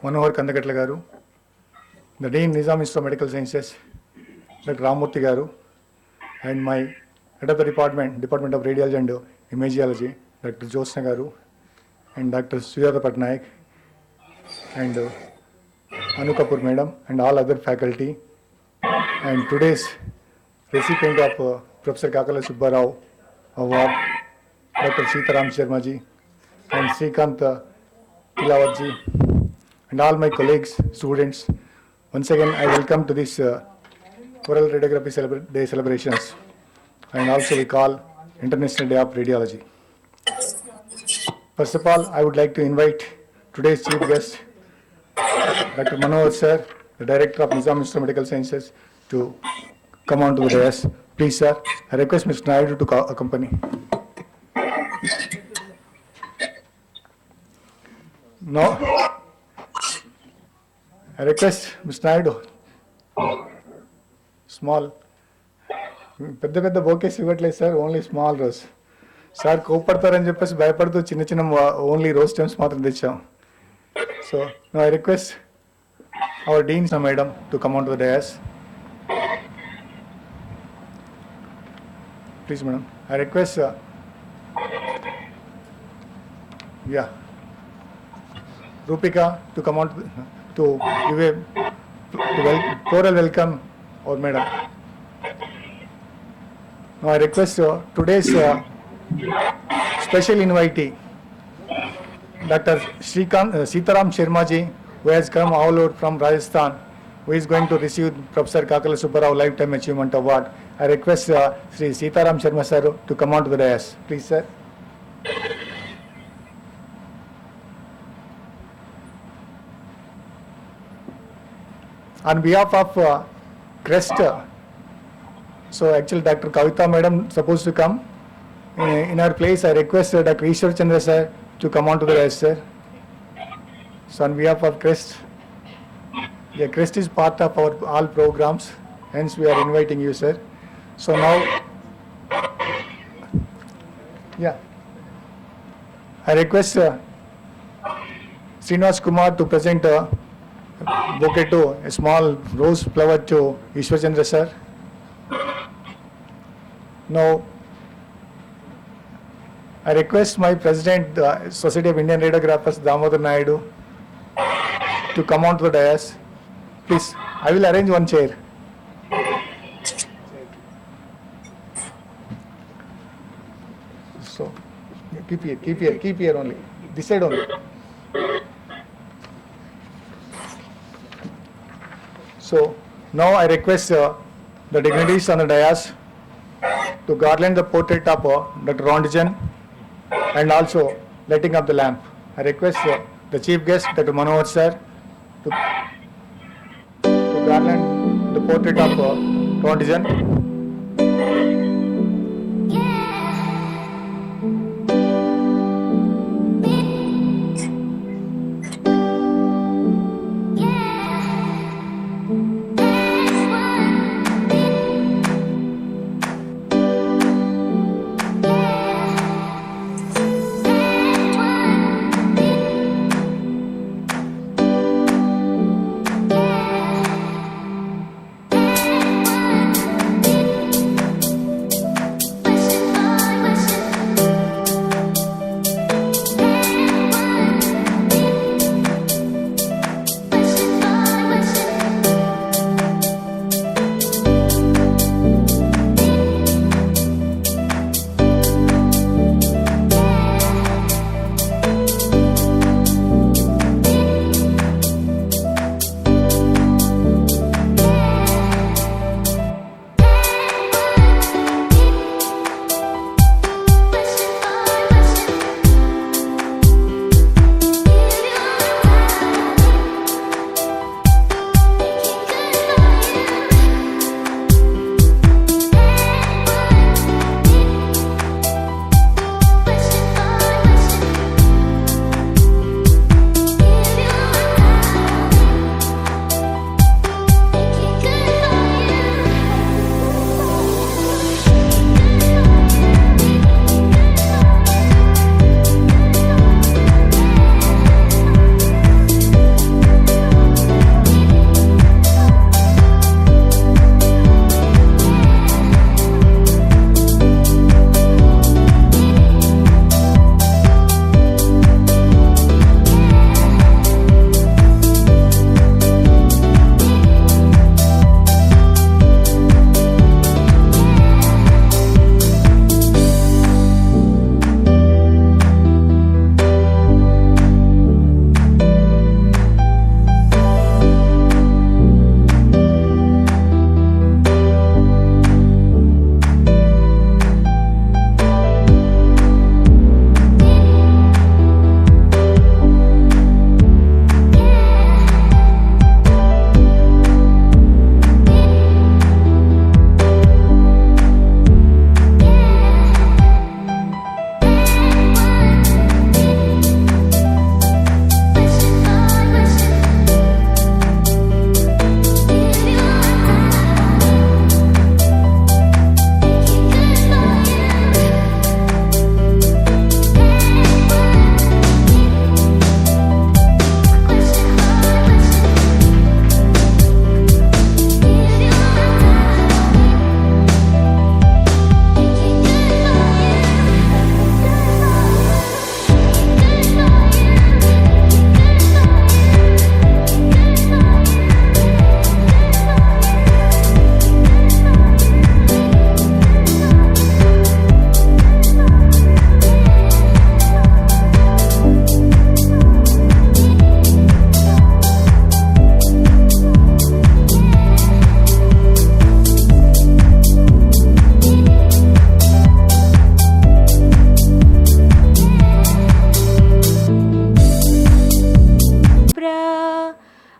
Manohar Kandakatla garu, the Dean Nizam Institute of Medical Sciences, Dr. Ramurthy garu, and my head of the Department of Radiology and Imagiology, Dr. Josna garu, and Dr. Sujata Patnaik, and Anu Kapoor madam, and all other faculty, and today's recipient of Professor Kakala Subbarao Award, Dr. Sitaram Sharma ji, and Srikant Tilawat ji, and all my colleagues, students. Once again, I welcome to this Oral Radiography Day celebrations, and also we call International Day of Radiology. First of all, I would like to invite today's chief guest, Dr. Manohar sir, the Director of Nizam Institute of Medical Sciences, to come on to the dais. Please, sir, I request Mr. Naidu to accompany. No, I request Mr. Naidu. Small. పెద్ద పెద్ద bouquets ఇవ్వట్లేదు sir, only small rose. Sir కోపడతారని చెప్పేసి భయపడుతూ చిన్న చిన్న only rose stems మాత్రం తెచ్చాం. So I request our dean madam to come on to the dais. Please madam, I request Rupika to come on to give a floral welcome or madam. Now I request today's special invitee, Dr. Sitaram Sharma ji, who has come all over from Rajasthan, who is going to receive Professor Kakala Subbarao Lifetime Achievement Award. I request Sri Sitaram Sharma sir to come on to the dais. Please, sir. On behalf of CREST, so actually Dr. Kavita madam supposed to come. In our place, I request Dr. Ishwar Chandra sir to come on to the dais, sir. So on behalf of CREST, CREST is part of our all programs, hence we are inviting you, sir. So now, I request Srinivas Kumar to present bouquet to a small rose flower to Ishwar Chandra sir. Now, I request my president, Society of Indian Radiographers, Damodar Naidu, to come on to the dais. Please, I will arrange one chair. So, keep here only. This side only. So now I request the dignitaries on the dais to garland the portrait of Dr. Rondijan and also lighting up the lamp. I request the chief guest, Dr. Manohar sir, to garland the portrait of Rondijan.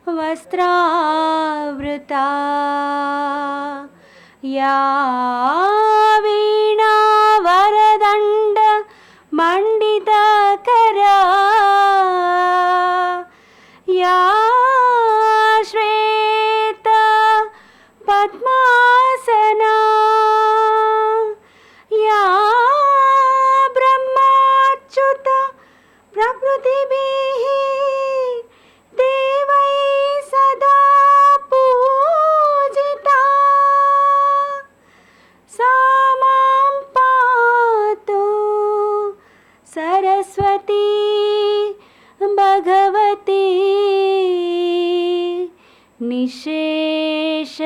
वस्त्रावृता या वीणा वरदण्ड मण्डितकरा या श्वेत पद्मासना या ब्रह्माच्युत प्रकृतिभिः देवैः सदा पूजिता सा मां पातु Saraswati Bhagwati निशेष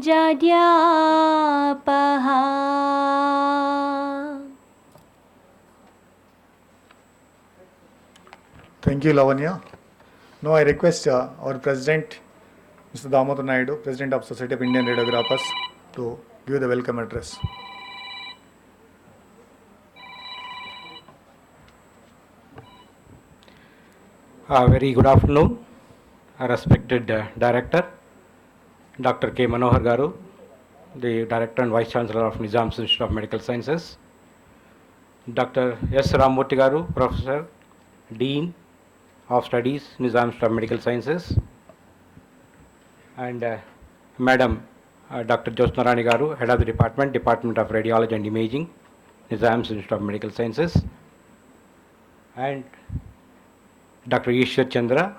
जड्यापहा. Thank you, Lavanya. Now I request our President, Mr. Damodar Naidu, President of Society of Indian Radiographers, to give the welcome address. Very good afternoon, respected Director, Dr. K. Manohar Garu, the Director and Vice Chancellor of Nizam's Institute of Medical Sciences, Dr. S. Ramurthy Garu, Professor, Dean of Studies, Nizam Institute of Medical Sciences, and Madam Dr. Jyotsna Rani Garu, Head of the Department of Radiology and Imaging, Nizam's Institute of Medical Sciences, and Dr. Ishwar Chandra,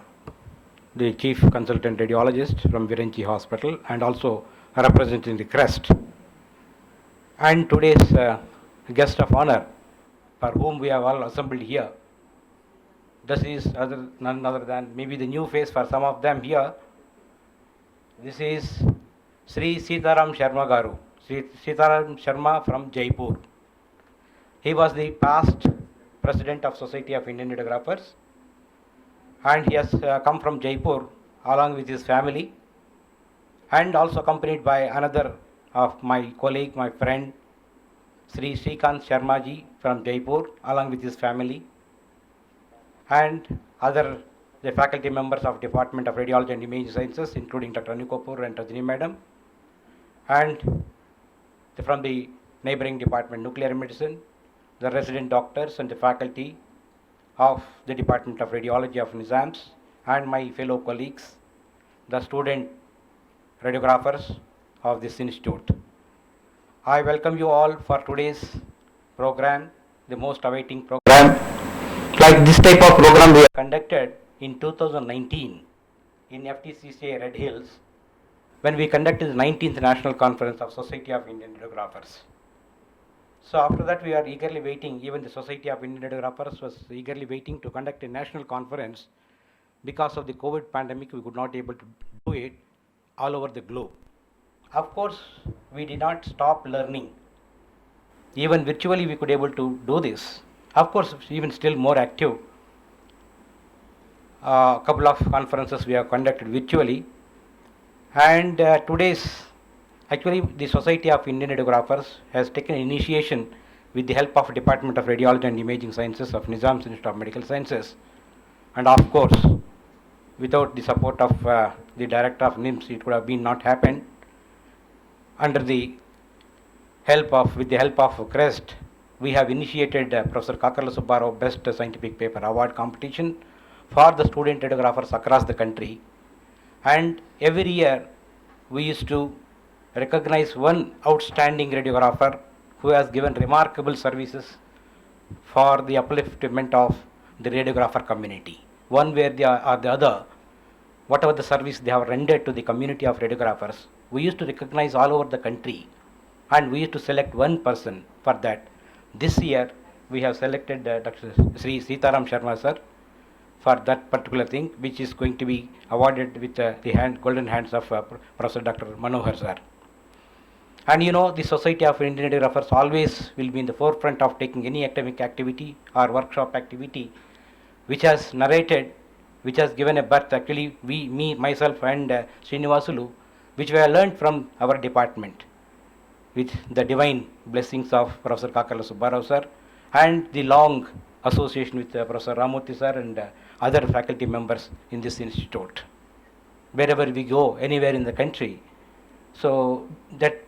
the Chief Consultant Radiologist from Viranchi Hospital and also representing the CREST. And today's guest of honor for whom we have all assembled here. This is none other than maybe the new face for some of them here. This is Sri Sitaram Sharma Garu, Sri Sitaram Sharma from Jaipur. He was the past President of Society of Indian Radiographers, and he has come from Jaipur along with his family and also accompanied by another of my colleague, my friend, Sri Srikant Sharma ji from Jaipur along with his family, and other the faculty members of Department of Radiology and Imaging Sciences, including Dr. Anu Kapoor and Rajini Madam, and from the neighboring department, Nuclear Medicine, the resident doctors and the faculty of the Department of Radiology of Nizams, and my fellow colleagues, the student radiographers of this institute. I welcome you all for today's program, the most awaiting program. Like this type of program we conducted in 2019 in FTCCA Red Hills when we conducted the 19th National Conference of Society of Indian Radiographers. So after that we are eagerly waiting, even the Society of Indian Radiographers was eagerly waiting to conduct a national conference. Because of the COVID pandemic, we could not able to do it all over the globe. Of course, we did not stop learning. Even virtually we could able to do this. Of course, even still more active. A couple of conferences we have conducted virtually. And actually the Society of Indian Radiographers has taken initiation with the help of Department of Radiology and Imaging Sciences of Nizam's Institute of Medical Sciences. And of course, without the support of the director of NIMS, it would have been not happened. Under the help of, with the help of CREST, we have initiated Professor Kakarla Subbarao Best Scientific Paper Award competition for the student radiographers across the country. And every year we used to recognize one outstanding radiographer who has given remarkable services for the upliftment of the radiographer community. One way or the other, whatever the service they have rendered to the community of radiographers, we used to recognize all over the country, and we used to select one person for that. This year we have selected Dr. Sri Sitaram Sharma sir for that particular thing, which is going to be awarded with the golden hands of Professor Dr. Manohar sir. And you know, the Society of Indian Radiographers always will be in the forefront of taking any academic activity or workshop activity which has narrated, which has given a birth, actually me, myself and Srinivasulu, which we have learned from our department with the divine blessings of Professor Kakarla Subbarao sir and the long association with Professor Ramurthy sir and other faculty members in this institute. wherever we go, anywhere in the country. So that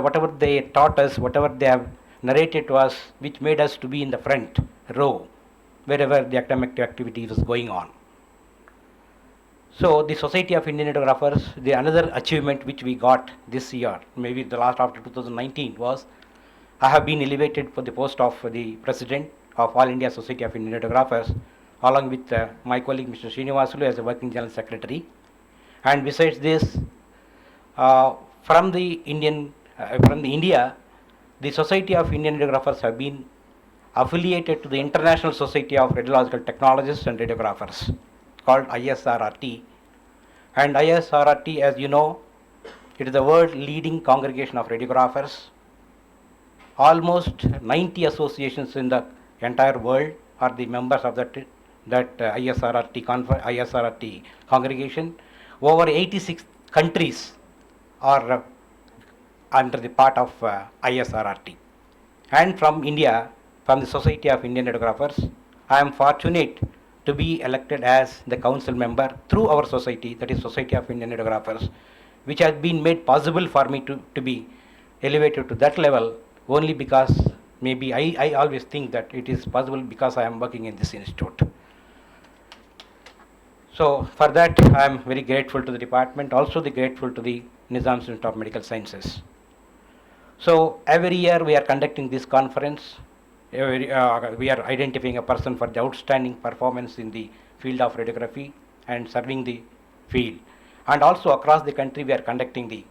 whatever they taught us, whatever they have narrated to us, which made us to be in the front row, wherever the academic activity was going on. So the Society of Indian Radiographers, the another achievement which we got this year, maybe the last after 2019, was I have been elevated for the post of the President of All India Society of Indian Radiographers, along with my colleague Mr. Srinivasulu as a working General Secretary. And besides this, from the India, the Society of Indian Radiographers have been affiliated to the International Society of Radiological Technologists and Radiographers, called ISRRT. And ISRRT, as you know, it is the world leading congregation of radiographers. Almost 90 associations in the entire world are the members of that ISRRT congregation. Over 86 countries are under the part of ISRRT. And from India, from the Society of Indian Radiographers, I am fortunate to be elected as the council member through our society, that is Society of Indian Radiographers, which has been made possible for me to be elevated to that level only because maybe I always think that it is possible because I am working in this institute. So for that I am very grateful to the department, also grateful to the Nizam Institute of Medical Sciences. So every year we are conducting this conference. We are identifying a person for the outstanding performance in the field of radiography and serving the field. And also across the country we are conducting the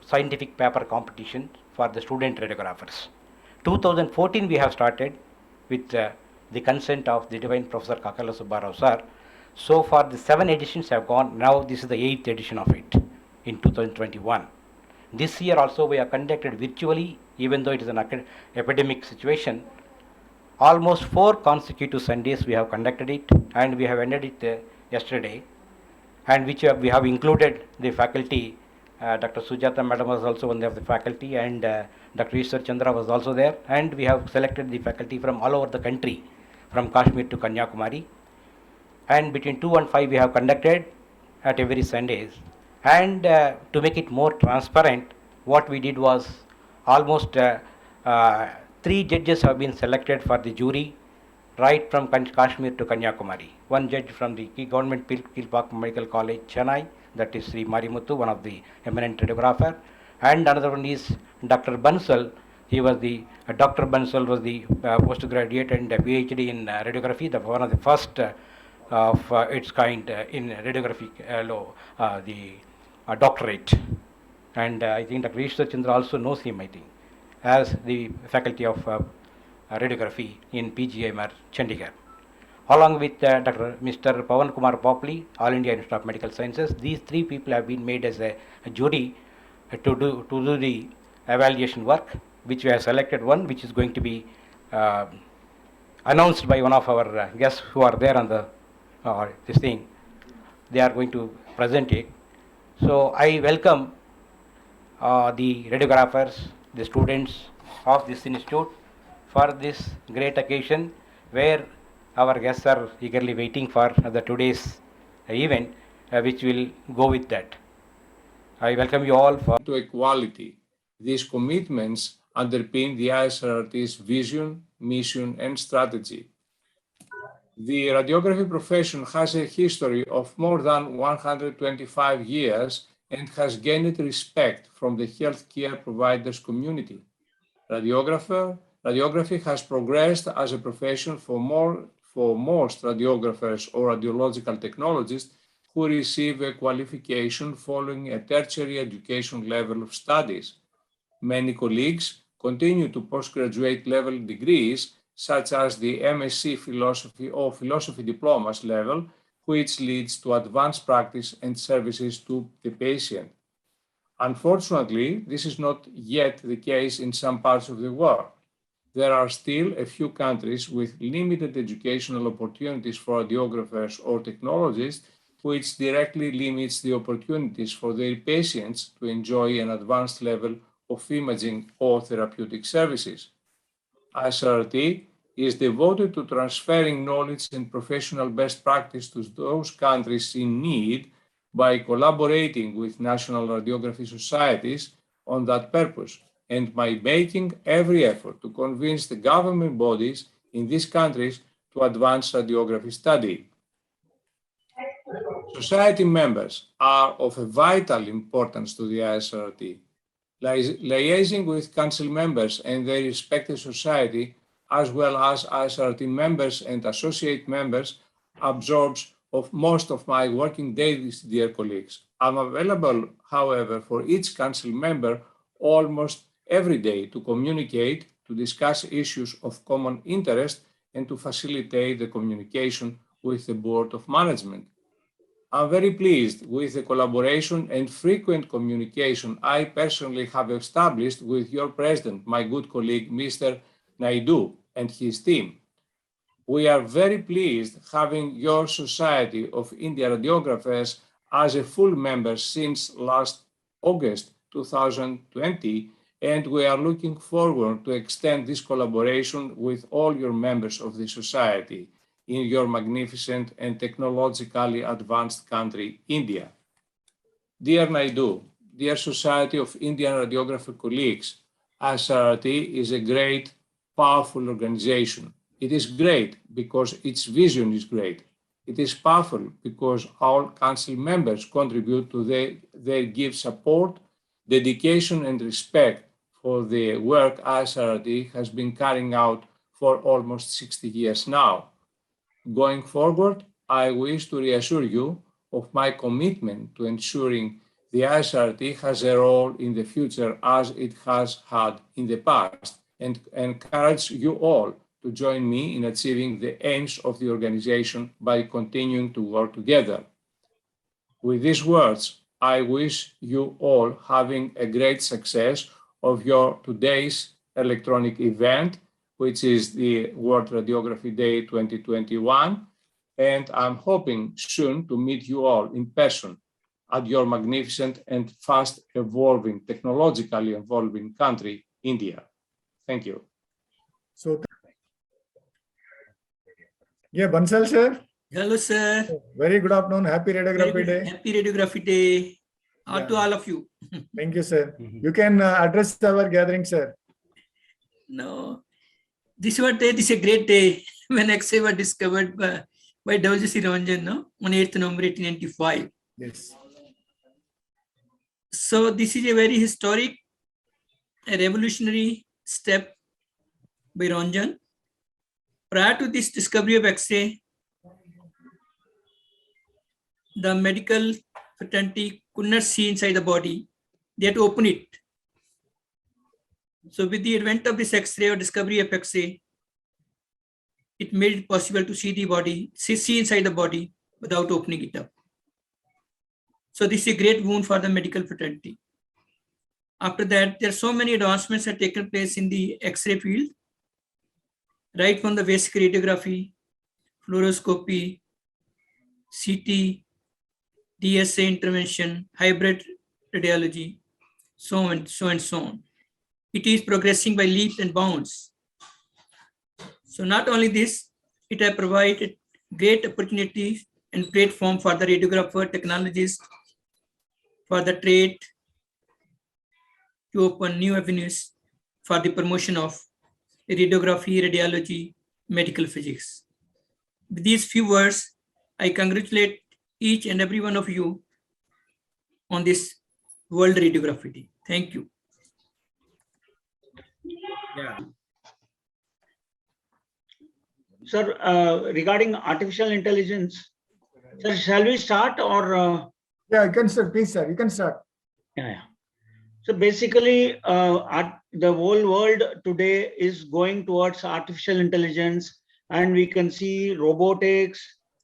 scientific paper competition for the student radiographers. 2014 we have started with the consent of the Divine Professor Kakala Subbarao sir. So far the 7 editions have gone. Now this is the 8th edition of it in 2021. This year also we have conducted virtually, even though it is an epidemic situation. Almost 4 consecutive Sundays we have conducted it, and we have ended it yesterday, and which we have included the faculty. Dr. Sujata Madam was also one of the faculty, and Dr. Ishwar Chandra was also there, and we have selected the faculty from all over the country, from Kashmir to Kanyakumari. And between 2 and 5 we have conducted at every Sundays. And to make it more transparent, what we did was almost 3 judges have been selected for the jury, right from Kashmir to Kanyakumari. One judge from the Government Kilpak Medical College, Chennai, that is Sri Marimuthu, one of the eminent radiographer. And another one is Dr. Bansal. He was Dr. Bansal was the postgraduate and PhD in radiography, one of the first of its kind in radiography law, the doctorate. And I think Dr. Ishwar Chandra also knows him, I think, as the faculty of radiography in PGIMR, Chandigarh. Along with Mr. Pawan Kumar Popli, All India Institute of Medical Sciences, these 3 people have been made as a jury to do the evaluation work, which we have selected one, which is going to be announced by one of our guests who are there on the this thing. They are going to present it. So I welcome the radiographers, the students of this institute for this great occasion, where our guests are eagerly waiting for the today's event, which will go with that. I welcome you all for to equality. These commitments underpin the ISRRT's vision, mission, and strategy. The radiography profession has a history of more than 125 years and has gained respect from the healthcare providers community. Radiography has progressed as a profession for most radiographers or radiological technologists who receive a qualification following a tertiary education level of studies. Many colleagues continue to postgraduate level degrees, such as the MSc Philosophy or Philosophy Diplomas level, which leads to advanced practice and services to the patient. Unfortunately, this is not yet the case in some parts of the world. There are still a few countries with limited educational opportunities for radiographers or technologists, which directly limits the opportunities for their patients to enjoy an advanced level of imaging or therapeutic services. ISRRT is devoted to transferring knowledge and professional best practice to those countries in need by collaborating with national radiography societies on that purpose, and by making every effort to convince the government bodies in these countries to advance radiography study. Society members are of a vital importance to the ISRT. Liaising with council members and their respective society, as well as ISRT members and associate members, absorbs of most of my working days, dear colleagues. I'm available, however, for each council member almost every day to communicate, to discuss issues of common interest, and to facilitate the communication with the Board of Management. I'm very pleased with the collaboration and frequent communication I personally have established with your president, my good colleague, Mr. Naidu, and his team. We are very pleased having your Society of India Radiographers as a full member since last August 2020, and we are looking forward to extend this collaboration with all your members of the Society in your magnificent and technologically advanced country, India. Dear Naidu, dear Society of Indian Radiographer colleagues, ISRT is a great, powerful organization. It is great because its vision is great. It is powerful because all council members contribute to they give support, dedication, and respect for the work ISRT has been carrying out for almost 60 years now. Going forward, I wish to reassure you of my commitment to ensuring the ISRT has a role in the future as it has had in the past, and encourage you all to join me in achieving the aims of the organization by continuing to work together. With these words, I wish you all having a great success of your today's electronic event, which is the World Radiography Day 2021, and I'm hoping soon to meet you all in person at your magnificent and fast evolving, technologically evolving country, India. Thank you. So, yeah, Bansal sir, Hello, sir. very good afternoon. Happy Very Radiography good. Day. Happy Radiography Day. To Yeah. all of you. Thank you, sir. You can address our gathering, sir. No, this is a great day when X-ray was discovered by W.C. Ranjan, no? On 8th November 1895. Yes. So this is a very historic, a revolutionary step by Ranjan. Prior to this discovery of X-ray, the medical fraternity could not see inside the body. They had to open it. So with the advent of this X-ray or discovery of X-ray, it made it possible to see the body, see inside the body without opening it up. So this is a great boon for the medical fraternity. After that, there are so many advancements that have taken place in the X-ray field, right from the basic radiography, fluoroscopy, CT, DSA intervention, hybrid radiology, so on. It is progressing by leaps and bounds. So not only this, it has provided great opportunities and platform for the radiographer technologists, for the trade to open new avenues for the promotion of radiography, radiology, medical physics. With these few words, I congratulate each and every one of you on this World Radiography Day. Thank you. Yeah. Sir, regarding artificial intelligence, sir, shall we start or? Yeah, you can start, please, sir. You can start. Yeah. So basically, the whole world today is going towards artificial intelligence, and we can see robotics,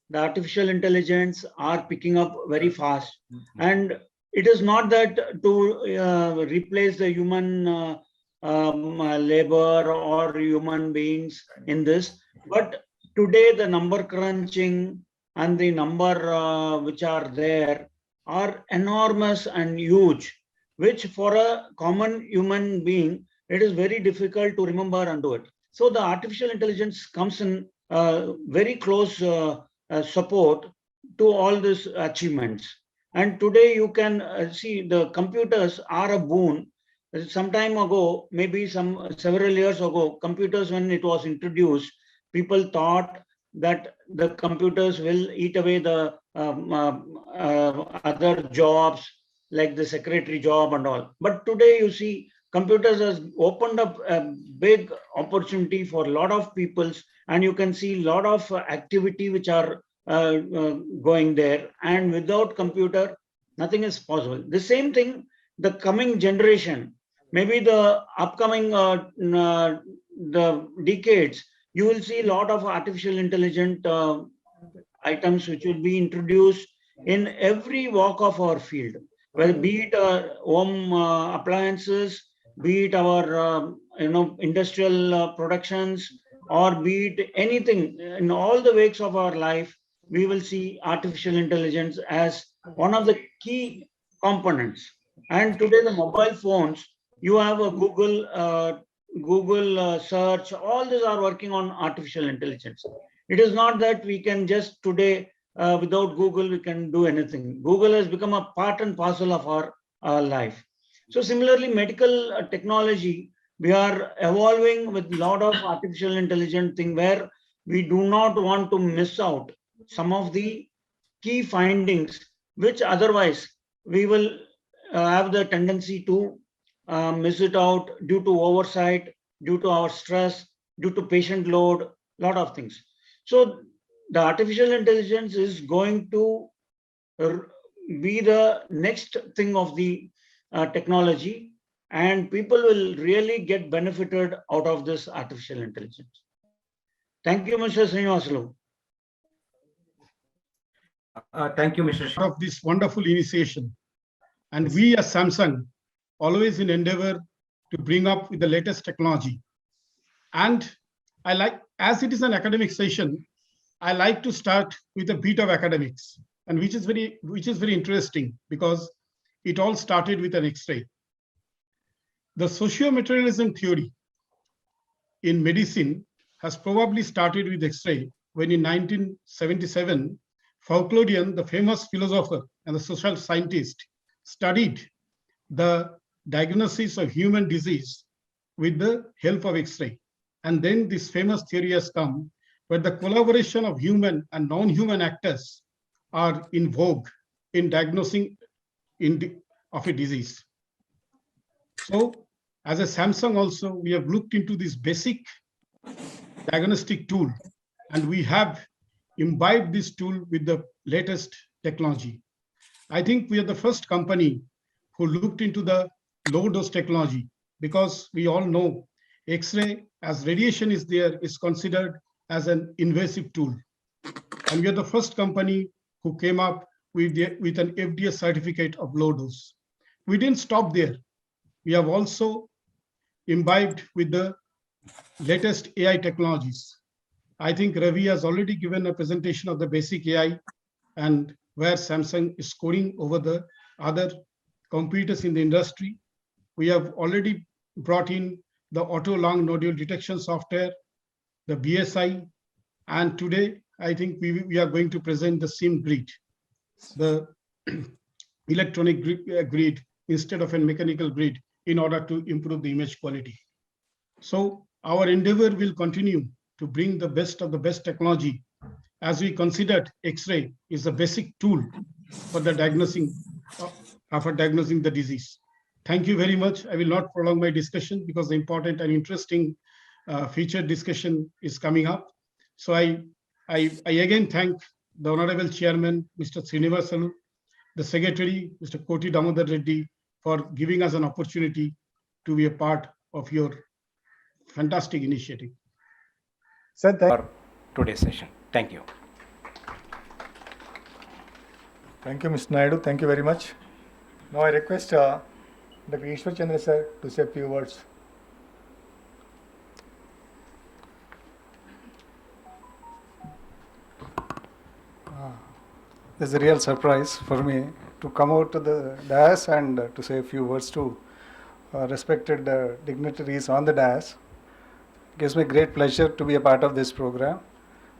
the artificial intelligence are picking up very fast. And it is not that to replace the human labor or human beings in this, but today the number crunching and the number which are there are enormous and huge, which for a common human being, it is very difficult to remember and do it. So the artificial intelligence comes in very close support to all these achievements. And today you can see the computers are a boon. Some time ago, maybe several years ago, computers, when it was introduced, people thought that the computers will eat away the other jobs like the secretary job and all. But today you see computers has opened up a big opportunity for a lot of peoples, and you can see a lot of activity which are going there. And without computer, nothing is possible. The same thing, the coming generation, maybe the upcoming the decades, you will see a lot of artificial intelligent items which will be introduced in every walk of our field, whether be it home appliances, be it our industrial productions, or be it anything in all the wakes of our life. We will see artificial intelligence as one of the key components. And today the mobile phones, you have a Google search, all these are working on artificial intelligence. It is not that we can just today, without Google, we can do anything. Google has become a part and parcel of our life. So similarly, medical technology, we are evolving with a lot of artificial intelligent thing where we do not want to miss out some of the key findings, which otherwise we will have the tendency to miss it out due to oversight, due to our stress, due to patient load, lot of things. So the artificial intelligence is going to be the next thing of the technology, and people will really get benefited out of this artificial intelligence. Thank you, Mr. Srinivasalu. Thank you, Mr. Of this wonderful initiation. And we as Samsung always in endeavor to bring up with the latest technology. And I like, as it is an academic session, I like to start with a bit of academics, and which is very interesting because it all started with an X-ray. The socio-materialism theory in medicine has probably started with X-ray when in 1977, Fauchelevent, the famous philosopher and the social scientist, studied the diagnosis of human disease with the help of X-ray. And then this famous theory has come where the collaboration of human and non-human actors are in vogue in diagnosing of a disease. So as a Samsung also, we have looked into this basic diagnostic tool, and we have imbibed this tool with the latest technology. I think we are the first company who looked into the low dose technology, because we all know X-ray, as radiation is there, is considered as an invasive tool. And we are the first company who came up with an FDA certificate of low dose. We didn't stop there. We have also imbibed with the latest AI technologies. I think Ravi has already given a presentation of the basic AI and where Samsung is scoring over the other competitors in the industry. We have already brought in the auto long nodule detection software, the BSI, and today I think we are going to present the SIM grid, the electronic grid instead of a mechanical grid, in order to improve the image quality. So our endeavor will continue to bring the best of the best technology, as we considered X-ray is a basic tool for the diagnosing the disease. Thank you very much. I will not prolong my discussion because the important and interesting featured discussion is coming up. So I again thank the Honorable Chairman, Mr. Srinivasalu, the Secretary, Mr. Koti Damodar Reddy, for giving us an opportunity to be a part of your fantastic initiative. Sir, For today's session. Thank you. thank you, Mr. Naidu. Thank you very much. Now I request Dr. Ishwar Chandra sir to say a few words. It's a real surprise for me to come out to the dais and to say a few words to respected dignitaries on the dais. It gives me great pleasure to be a part of this program.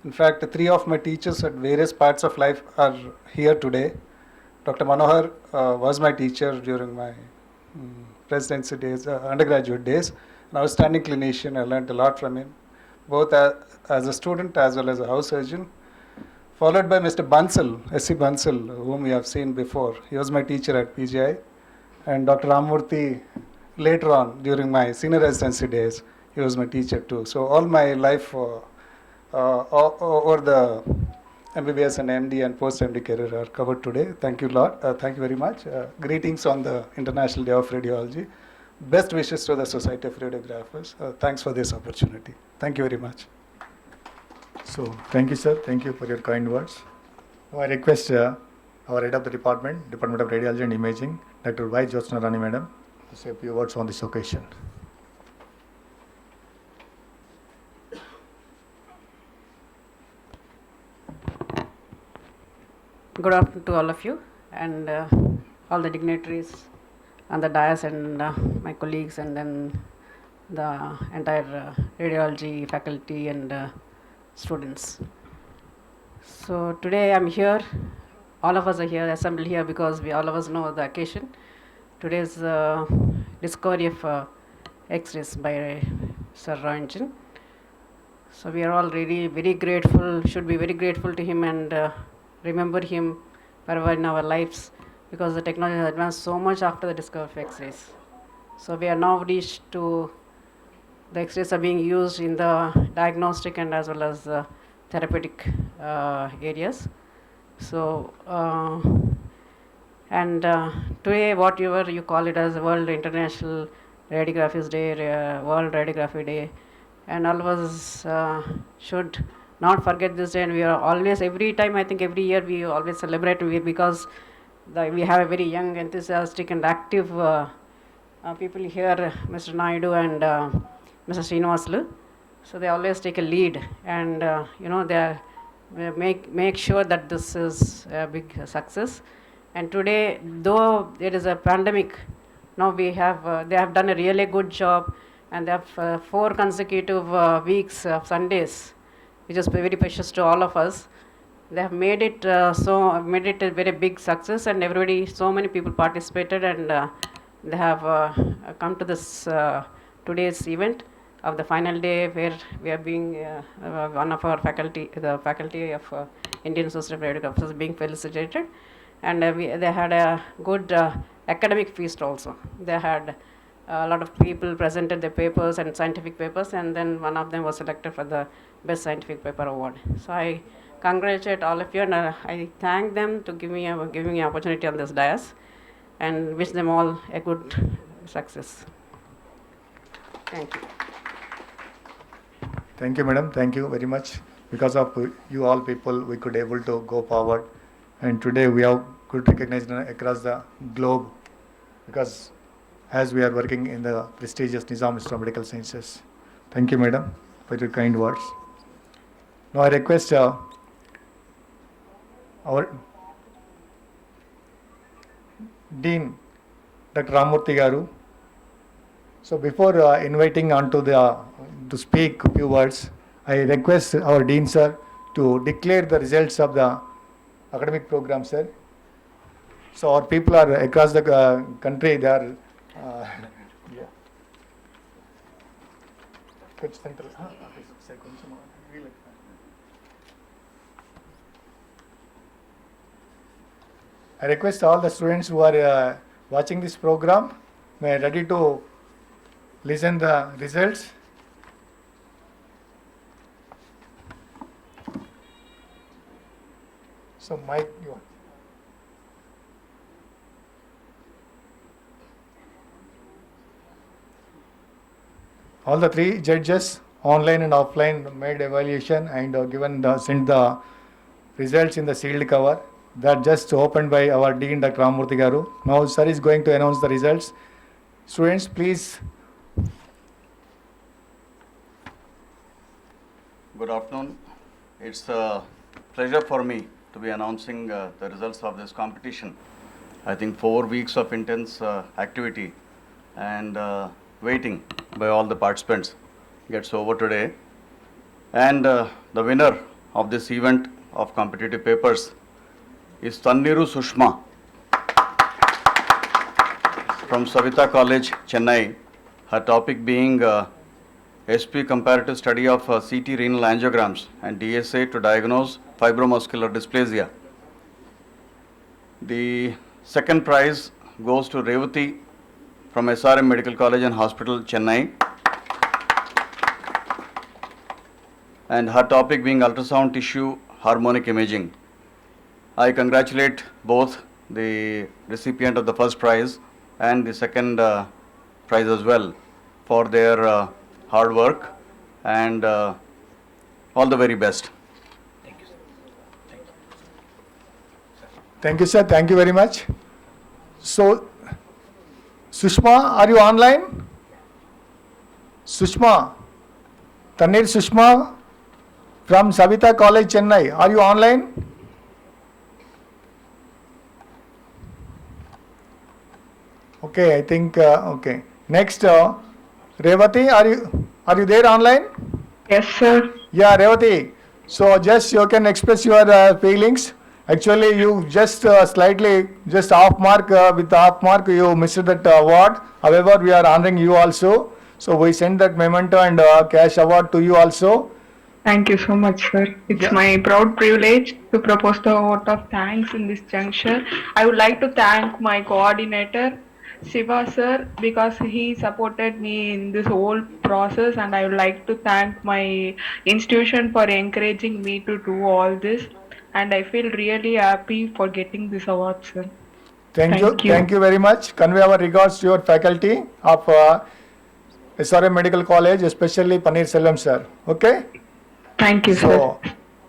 In fact, 3 of my teachers at various parts of life are here today. Dr. Manohar was my teacher during my residency days, undergraduate days. An outstanding clinician. I learned a lot from him, both as a student as well as a house surgeon. Followed by Mr. Bansal, S.C. Bansal, whom we have seen before. He was my teacher at PGI. And Dr. Ramurthy, later on during my senior residency days, he was my teacher too. So all my life over the MBBS and MD and post-MD career are covered today. Thank you lot. Thank you very much. Greetings on the International Day of Radiology. Best wishes to the Society of Radiographers. Thanks for this opportunity. Thank you very much. So, thank you, sir. Thank you for your kind words. Now, I request our head of the department, Department of Radiology and Imaging, Dr. Y. Jyotsna Rani Madam, to say a few words on this occasion. Good afternoon to all of you and all the dignitaries on the dais and my colleagues and then the entire radiology faculty and students. So today I'm here, all of us are here, assembled here because we all of us know the occasion. Today's discovery of X-rays by Sir Roentgen. So we are all really very grateful, should be very grateful to him and remember him forever in our lives because the technology has advanced so much after the discovery of X-rays. So we are now reached to the X-rays are being used in the diagnostic and as well as therapeutic areas. So today whatever you call it as World International Radiography Day, World Radiography Day, and all of us should not forget this day, and we are always, every time, I think every year we always celebrate because we have a very young, enthusiastic and active people here, Mr. Naidu and Mr. Srinivaslu. So they always take a lead and they make sure that this is a big success. And today, though there is a pandemic, now we have they have done a really good job, and they have 4 consecutive weeks of Sundays, which is very precious to all of us. They have made it made it a very big success, and everybody, so many people participated, and they have come to this today's event of the final day, where we are being one of our faculty, the faculty of Indian Society of Radiographers, being felicitated, and they had a good academic feast also. They had a lot of people presented their papers and scientific papers, and then one of them was selected for the Best Scientific Paper Award. So I congratulate all of you, and I thank them to giving me an opportunity on this dais, and wish them all a good success. Thank you. Thank you, madam. Thank you very much. Because of you all people, we could able to go forward, and today we have good recognition across the globe, because as we are working in the prestigious Nizam Institute of Medical Sciences. Thank you, madam, for your kind words. Now I request our Dean, Dr. Ramurthy Garu. So before inviting on to speak a few words, I request our Dean, sir, to declare the results of the academic program, sir. So our people are across the country, they are yeah. I request all the students who are watching this program, may ready to listen the results. So Mike, you want. All the 3 judges, online and offline, made evaluation and sent the results in the sealed cover. That just opened by our Dean, Dr. Ramurthy Garu. Now sir is going to announce the results. Students, please. Good afternoon. It's a pleasure for me to be announcing the results of this competition. I think 4 weeks of intense activity and waiting by all the participants gets over today. And the winner of this event of competitive papers is Tanniru Sushma from Savita College, Chennai. Her topic being SP comparative study of CT renal angiograms and DSA to diagnose fibromuscular dysplasia. The second prize goes to Revati from SRM Medical College and Hospital, Chennai. And her topic being ultrasound tissue harmonic imaging. I congratulate both the recipient of the first prize and the second prize as well for their hard work, and all the very best. Thank you, sir. Thank you very much. So, Sushma, are you online? Sushma, Tanir Sushma from Savita College, Chennai. Are you online? Okay, I think, okay. Next, Revati, are you there online? Yes, sir. Yeah, Revati. So just you can express your feelings. Actually, you just slightly, just half mark, with half mark, you missed that award. However, we are honoring you also. So we send that memento and cash award to you also. Thank you so much, sir. It's my proud privilege to propose the vote of thanks in this juncture. I would like to thank my coordinator, Shiva sir, because he supported me in this whole process, and I would like to thank my institution for encouraging me to do all this, and I feel really happy for getting this award, sir. Thank you very much. Convey our regards to your faculty of SRM Medical College, especially Paneer Selvam sir. Okay? Thank you, sir. So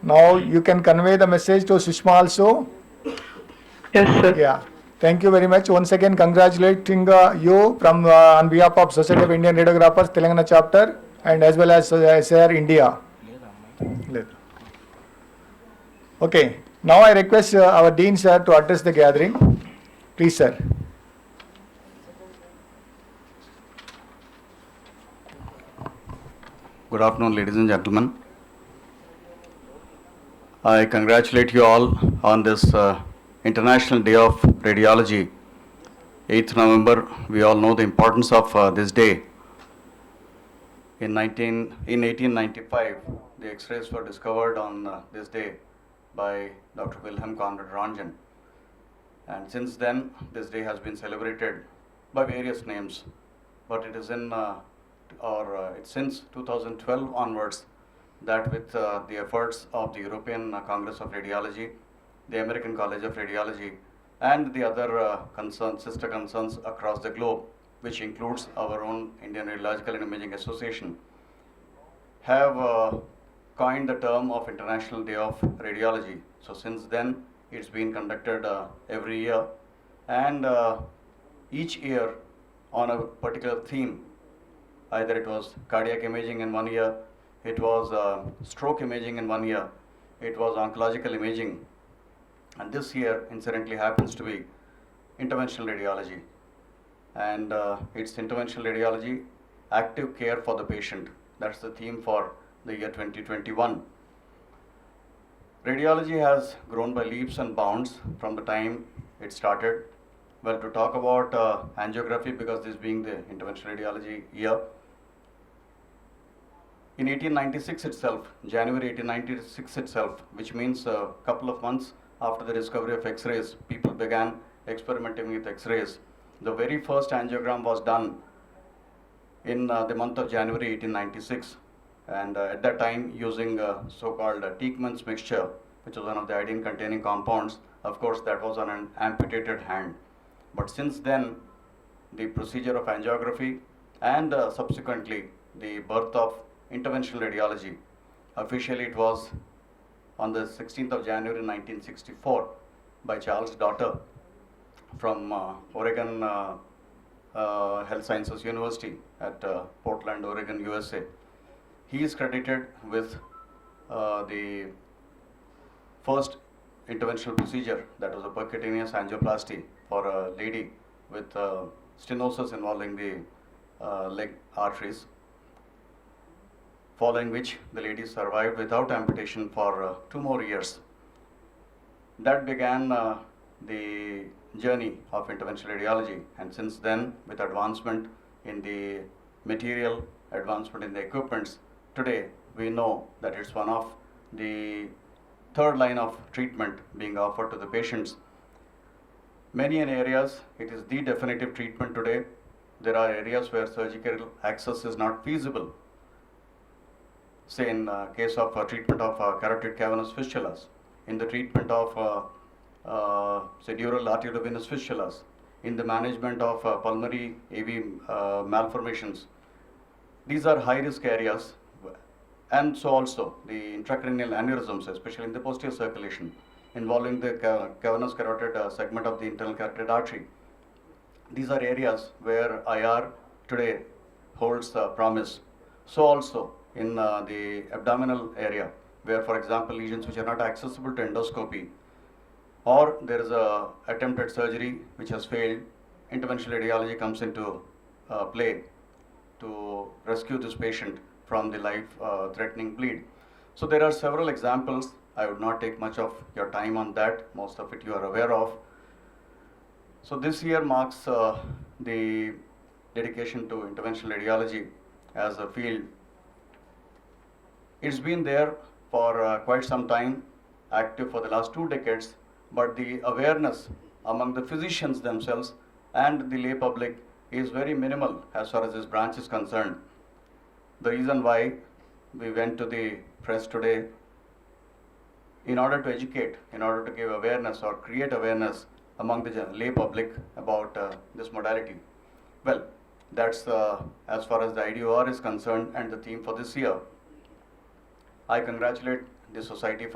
now you can convey the message to Sushma also. Yes, sir. Yeah. Thank you very much. Once again, congratulating you from on behalf of Society of Indian Radiographers, Telangana chapter, and as well as SAR India. Okay. Now I request our Dean sir to address the gathering. Please, sir. Good afternoon, ladies and gentlemen. I congratulate you all on this International Day of Radiology, 8th November. We all know the importance of this day. In 1895, the X-rays were discovered on this day by Dr. Wilhelm Conrad Röntgen. And since then, this day has been celebrated by various names. But it is it's since 2012 onwards that with the efforts of the European Congress of Radiology, the American College of Radiology, and the other sister concerns across the globe, which includes our own Indian Radiological and Imaging Association, have coined the term of International Day of Radiology. So since then, it's been conducted every year, and each year on a particular theme. Either it was cardiac imaging in 1 year, it was stroke imaging in 1 year, it was oncological imaging, and this year incidentally happens to be interventional radiology. And it's interventional radiology, active care for the patient. That's the theme for the year 2021. Radiology has grown by leaps and bounds from the time it started. Well, to talk about angiography, because this being the interventional radiology year, in 1896 itself, January 1896 itself, which means a couple of months after the discovery of X-rays, people began experimenting with X-rays. The very first angiogram was done in the month of January 1896, and at that time using so-called Teichmann's mixture, which was one of the iodine-containing compounds. Of course, that was on an amputated hand. But since then, the procedure of angiography and subsequently the birth of interventional radiology, officially it was on the 16th of January 1964 by Charles Dotter from Oregon Health Sciences University at Portland, Oregon, USA. He is credited with the first interventional procedure, that was a percutaneous angioplasty for a lady with stenosis involving the leg arteries, following which the lady survived without amputation for 2 more years. That began the journey of interventional radiology, and since then, with advancement in the material, advancement in the equipments, today we know that it's one of the third line of treatment being offered to the patients. Many in areas, it is the definitive treatment today. There are areas where surgical access is not feasible. Say in case of treatment of carotid cavernous fistulas, in the treatment of say dural arteriovenous fistulas, in the management of pulmonary AV malformations. These are high risk areas, and so also the intracranial aneurysms, especially in the posterior circulation, involving the cavernous carotid segment of the internal carotid artery. These are areas where IR today holds promise. So also in the abdominal area, where for example lesions which are not accessible to endoscopy, or there is a attempted surgery which has failed, interventional radiology comes into play to rescue this patient from the life-threatening bleed. So there are several examples. I would not take much of your time on that. Most of it you are aware of. So this year marks the dedication to interventional radiology as a field. It's been there for quite some time, active for the last 2 decades, but the awareness among the physicians themselves and the lay public is very minimal as far as this branch is concerned. The reason why we went to the press today, in order to educate, in order to give awareness or create awareness among the lay public about this modality. Well, that's as far as the IDOR is concerned and the theme for this year. I congratulate the Society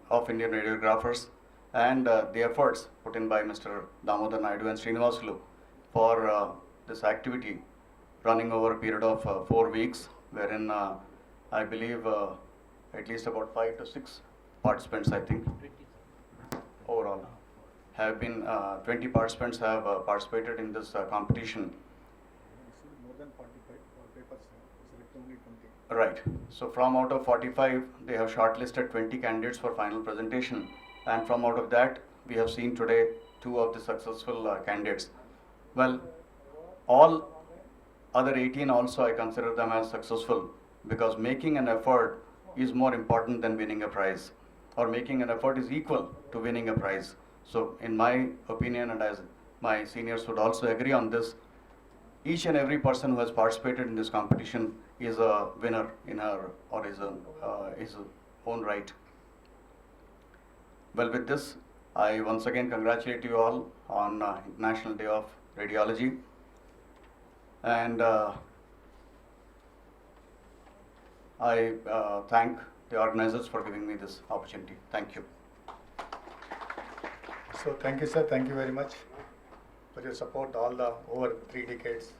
of Indian Radiographers and the efforts put in by Mr. Damodar Naidu and Srinivasulu for this activity running over a period of 4 weeks, wherein I believe at least about 5 to 6 participants, I think, overall have been 20 participants have participated in this competition. More than 45 papers, select only 20. Right. So from out of 45, they have shortlisted 20 candidates for final presentation, and from out of that, we have seen today 2 of the successful candidates. Well, all other 18 also I consider them as successful, because making an effort is more important than winning a prize, or making an effort is equal to winning a prize. So in my opinion, and as my seniors would also agree on this, each and every person who has participated in this competition is a winner in her or his own right. Well, with this, I once again congratulate you all on International Day of Radiology, and I thank the organizers for giving me this opportunity. Thank you. So thank you, sir. Thank you very much for your support all the over 3 decades.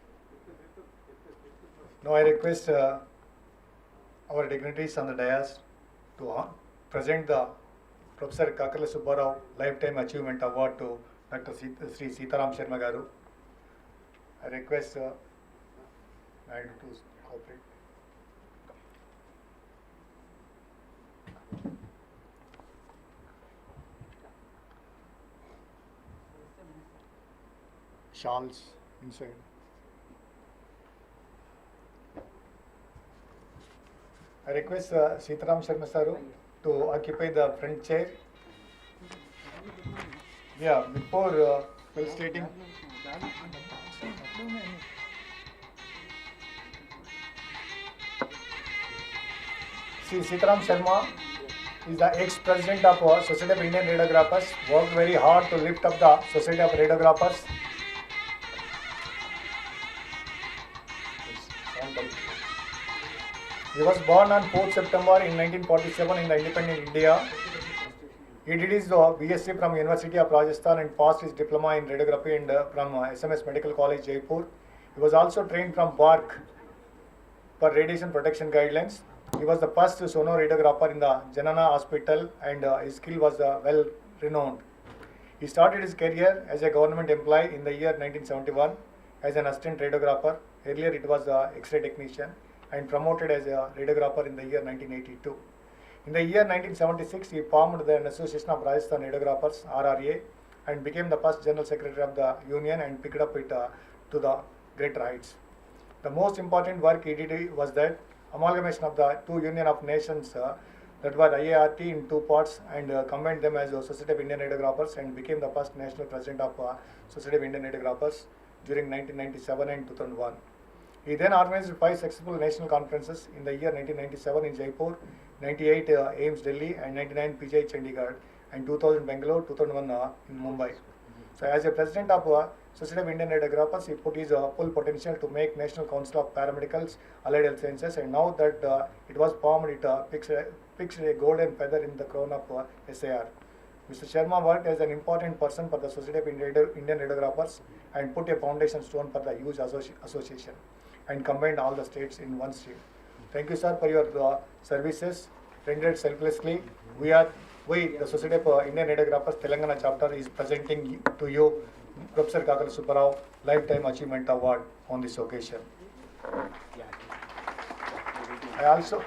Now I request our dignitaries on the dais to present the Professor Kakala Subbarao Lifetime Achievement Award to Dr. Sri Sitaram Sharma Garu. I request Naidu to cooperate. Shawls inside. I request Sitaram Sharma Saru to occupy the front chair. Yeah, before well stating. Sri Sitaram Sharma is the ex-president of Society of Indian Radiographers, worked very hard to lift up the Society of Radiographers. He was born on 4th September in 1947 in the independent India. He did his BSc from University of Rajasthan and passed his diploma in radiography and from SMS Medical College, Jaipur. He was also trained from BARC for radiation protection guidelines. He was the first sonoradiographer in the Janana Hospital, and his skill was well renowned. He started his career as a government employee in the year 1971 as an assistant radiographer. Earlier it was X-ray technician, and promoted as a radiographer in the year 1982. In the year 1976, he formed the Association of Rajasthan Radiographers, RRA, and became the first General Secretary of the Union and picked up it to the great heights. The most important work he did was that amalgamation of the two Union of Nations that were IART in two parts and combined them as a Society of Indian Radiographers and became the first national president of Society of Indian Radiographers during 1997 and 2001. He then organized 5 successful national conferences in the year 1997 in Jaipur, 98 AIMS Delhi, and 99 PGI Chandigarh, and 2000 Bangalore, 2001 in Mumbai. So as a president of Society of Indian Radiographers, he put his full potential to make National Council of Paramedicals, Allied Health Sciences, and now that it was formed, it fixed a golden feather in the crown of SAR. Mr. Sharma worked as an important person for the Society of Indian Radiographers and put a foundation stone for the huge association and combined all the states in one stream. Thank you, sir, for your services rendered selflessly. We, the Society of Indian Radiographers Telangana chapter, is presenting to you Professor Kakala Subbarao Lifetime Achievement Award on this occasion. I also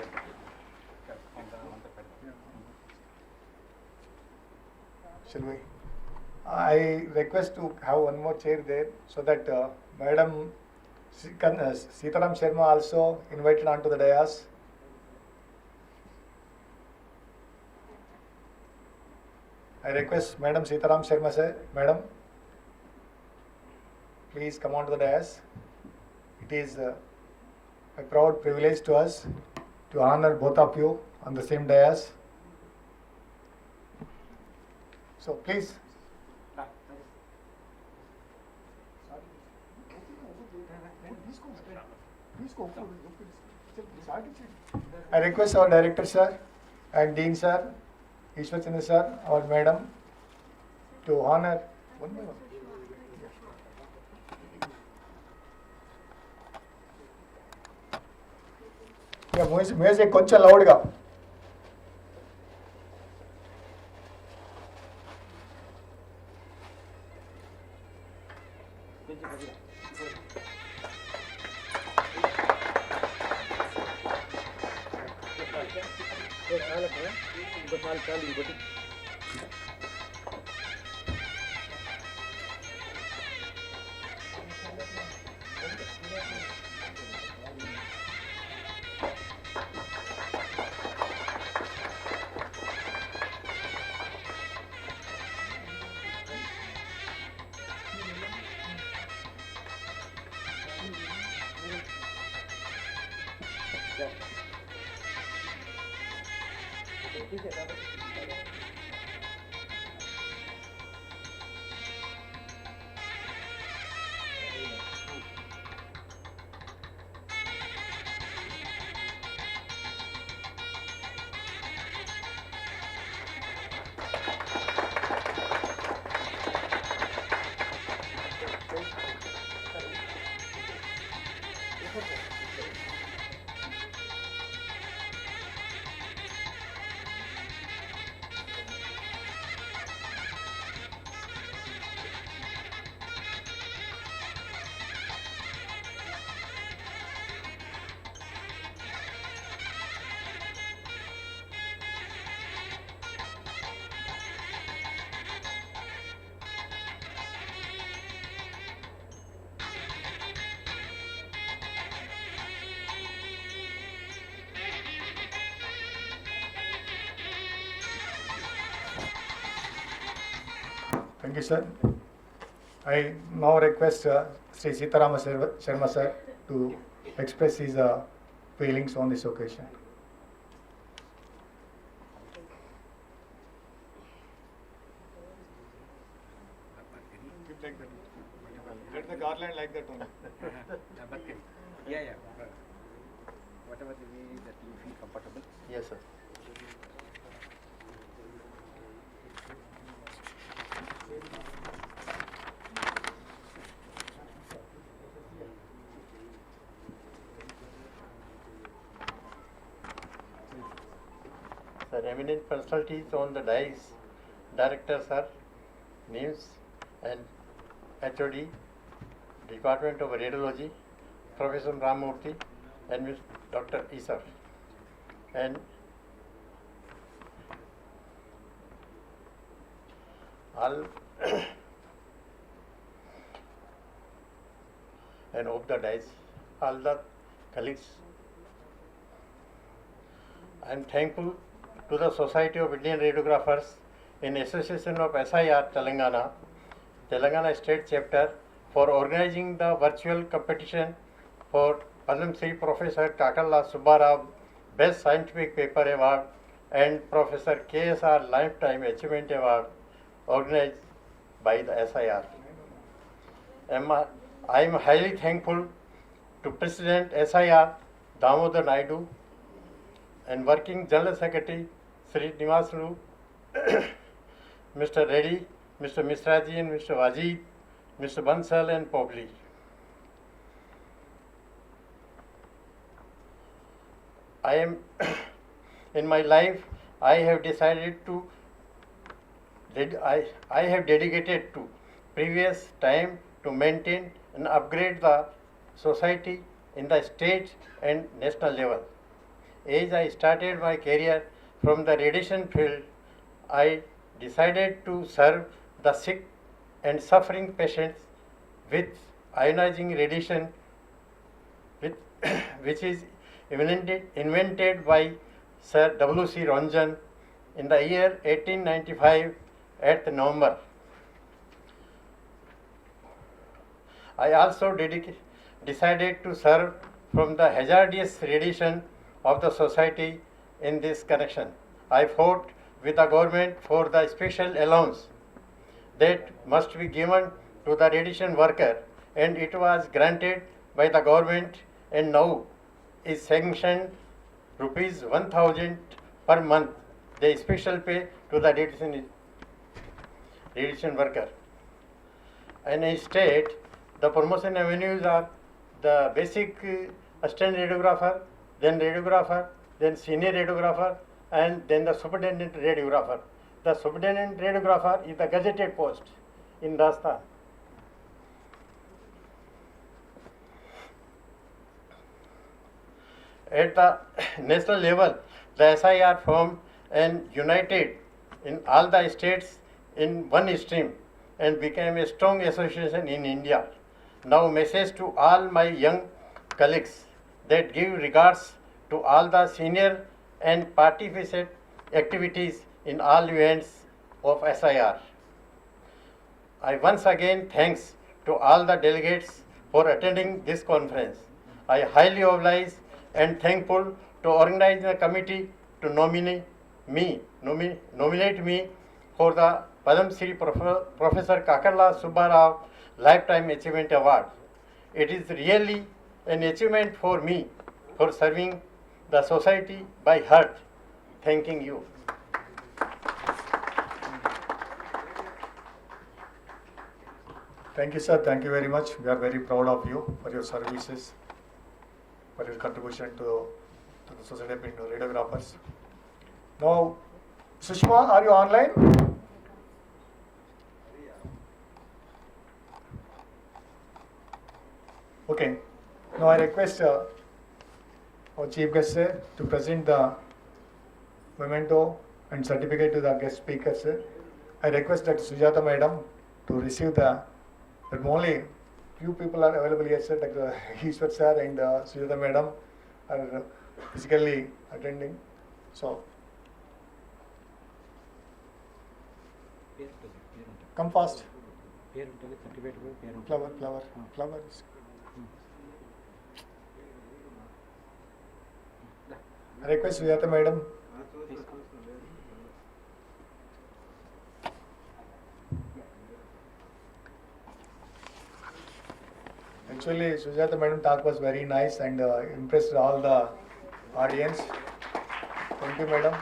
shall we? I request to have one more chair there so that Madam Sitaram Sharma also invited onto the dais. I request Madam Sitaram Sharma, sir, Madam, please come on to the dais. It is a proud privilege to us to honor both of you on the same dais. So please. I request our director sir and dean sir, Ishwar Chandra sir, our madam, to honor one by one. Yeah, music కొంచెం లౌడ్గా. Thank you, sir. I now request Sri Sitarama Sharma sir to express his feelings on this occasion. Get the garland like that only. Yeah. Whatever the way that you feel comfortable. Yes, sir. Sir, eminent personalities on the dais, directors are names and HOD, Department of Radiology, Professor Ramurthy and Ms. Dr. Isar. And all and of the dais, all the colleagues. I am thankful to the Society of Indian Radiographers in association of SIR Telangana, Telangana State Chapter, for organizing the virtual competition for Padam Shri Professor Kakalla Subbarao Best Scientific Paper Award and Professor KSR Lifetime Achievement Award organized by the SIR. I am highly thankful to President SIR Damodar Naidu and Working General Secretary Sri Nivasalu, Mr. Reddy, Mr. Misraji and Mr. Wajid, Mr. Bansal and Pobli. I am in my life I have decided to I have dedicated to previous time to maintain and upgrade the society in the state and national level. As I started my career from the radiation field, I decided to serve the sick and suffering patients with ionizing radiation, which is invented by Sir W.C. Ranjan in the year 1895 at November. I also decided to serve from the hazardous radiation of the society in this connection. I fought with the government for the special allowance that must be given to the radiation worker, and it was granted by the government and now is sanctioned rupees 1000 per month, the special pay to the radiation worker. And in state, the promotion avenues are the basic assistant radiographer, then senior radiographer, and then the superintendent radiographer. The superintendent radiographer is the gazetted post in Rajasthan. At the national level, the SIR formed and united in all the states in one stream and became a strong association in India. Now message to all my young colleagues that give regards to all the senior and participate activities in all events of SIR. I once again thanks to all the delegates for attending this conference. I highly oblige and thankful to organize the committee to nominate me for the Padam Shri Professor Kakalla Subbarao Lifetime Achievement Award. It is really an achievement for me for serving the society by heart. Thanking you. Thank you, sir. Thank you very much. We are very proud of you for your services, for your contribution to the Society of Indian Radiographers. Now, Sushma, are you online? Okay. Now I request our chief guest sir to present the memento and certificate to the guest speaker sir. I request Dr. Sujata madam to receive but only few people are available here sir. Dr. Ishwar sir and Sujata madam are physically attending. So come fast. Flower. I request Sujata madam. Actually, Sujata madam talk was very nice and impressed all the audience. Thank you, madam.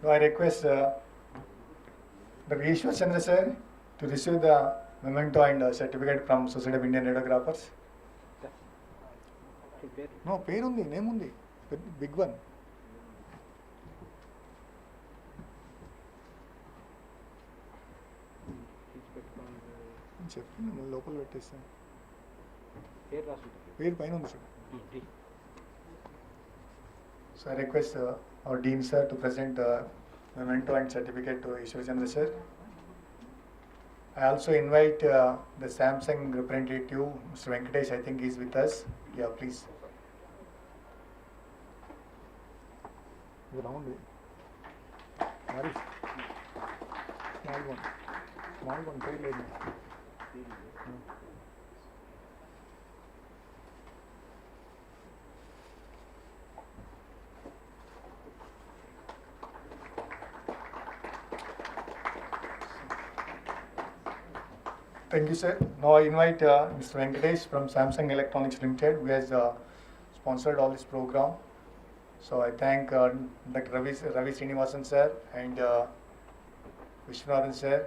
Now I request Dr. Ishwar Chandra sir to receive the memento and certificate from Society of Indian Radiographers. No పేరు ఉంది, name ఉంది, big one. చెప్తున్నాను, లోపల పెట్టేస్తాను. పేరు పైన ఉంది sir. So I request our Dean sir to present memento and certificate to Ishwar Chandra sir. I also invite the Samsung representative, Mr. Venkatesh, I think he is with us. Yeah, please. Round way. Harish. Small one, very late. Thank you, sir. Now I invite Mr. Venkatesh from Samsung Electronics Limited, who has sponsored all this program. So I thank Dr. Ravi Srinivasan sir and Vishwanathan sir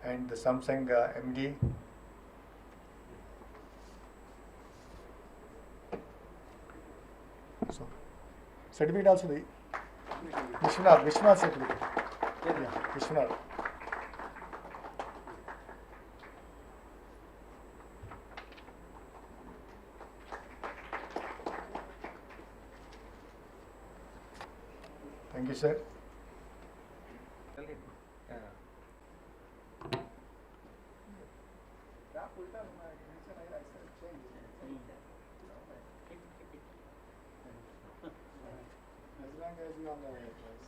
and the Samsung MD. So certificate also the Vishwanath certificate. Yeah, Vishwanath. Thank you, sir. As long as you are on the right place.